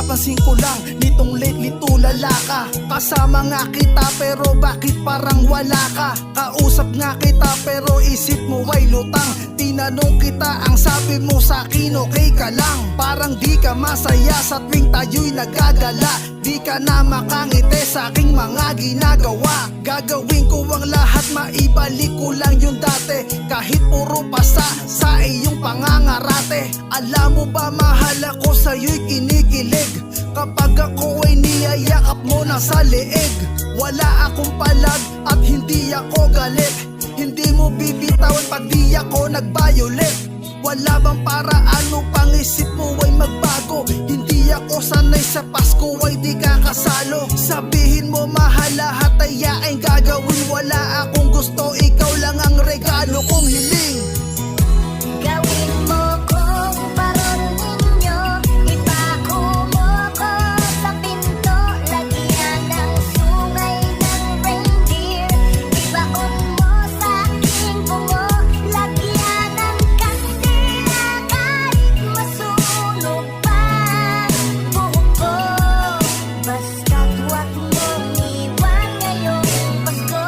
Napapansin ko lang nitong lately tulala ka. Kasama nga kita pero bakit parang wala ka? Kausap nga kita pero isip mo ay lutang. Tinanong kita ang sabi mo sa'kin okay ka lang. Parang di ka masaya sa tuwing tayo'y nagagala. Di ka na makangiti sa aking mga ginagawa. Gagawin ko ang lahat, maibalik ko lang yung dati. Kahit puro pasa sa iyong pangangarate. Alam mo ba mahal ako sa'yo'y kinikilig. Kapag ako ay niyayakap mo na sa leeg. Wala akong palag at hindi ako galit. Hindi mo bibitawan pag di ako nag-violet. Wala bang paraan upang isip mo ay magbago? Hindi ako sanay sa Pasko ay di kakasalo. Sabihin mo mahal lahat ay yaing gagawin. Wala akong gusto, ikaw lang ang regalo kong hiling. Gawin mo kong parolin nyo, ipako mo ko sa pinto. Lagyan ng sungay ng reindeer, ibaon mo sa aking bungo. Lagyan ng kandila kahit masunog pa buhok ko. Basta't huwag mong iwan ngayong Pasko.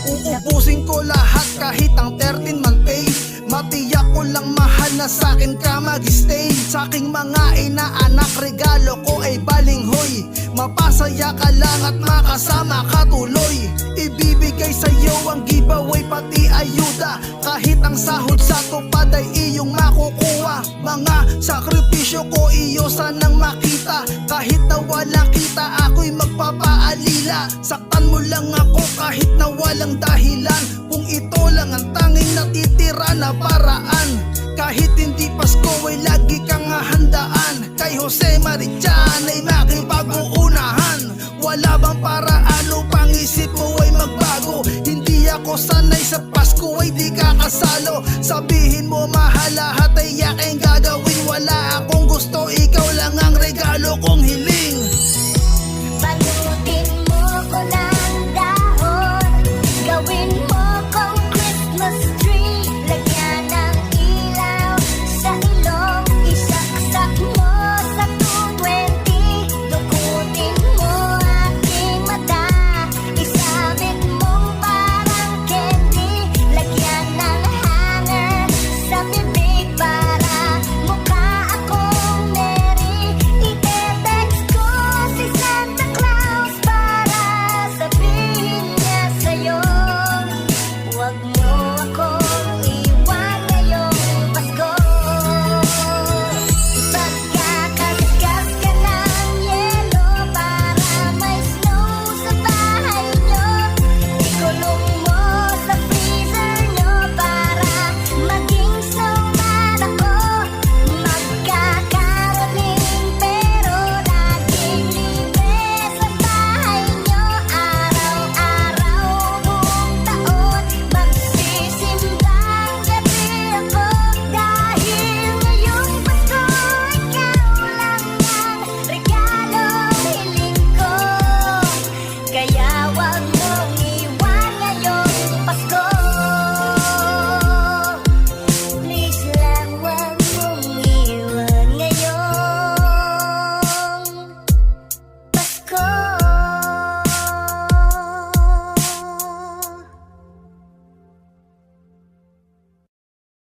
Uubusin ko lahat kahit ang 13-month pay. Matiyak ko lang mahal na sa'kin ka mag-stay. Sa'king mga inaanak regalo ko ay balinghoy. Mapasaya ka lang at makasama ka tuloy. Ibibigay sa'yo ang giveaway pati ayuda. Kahit ang sahod sa tupad ay iyong makukuha. Mga sakripisyo ko iyo sanang makita. Kahit na walang kita ako'y magpapaalila. Saktan mo lang ako kahit na walang dahilan. Kung ito lang ang tanging natitira na paraan. Kahit hindi Pasko ay lagi kang handaan. Kay Jose Marichan ay makipag-uunahan. Wala bang paraan upang isip mo ay magbago? Hindi ako sanay sa Pasko ay di kakasalo. Sabihin mo mahal lahat ay yaking gagawin. Wala akong gusto,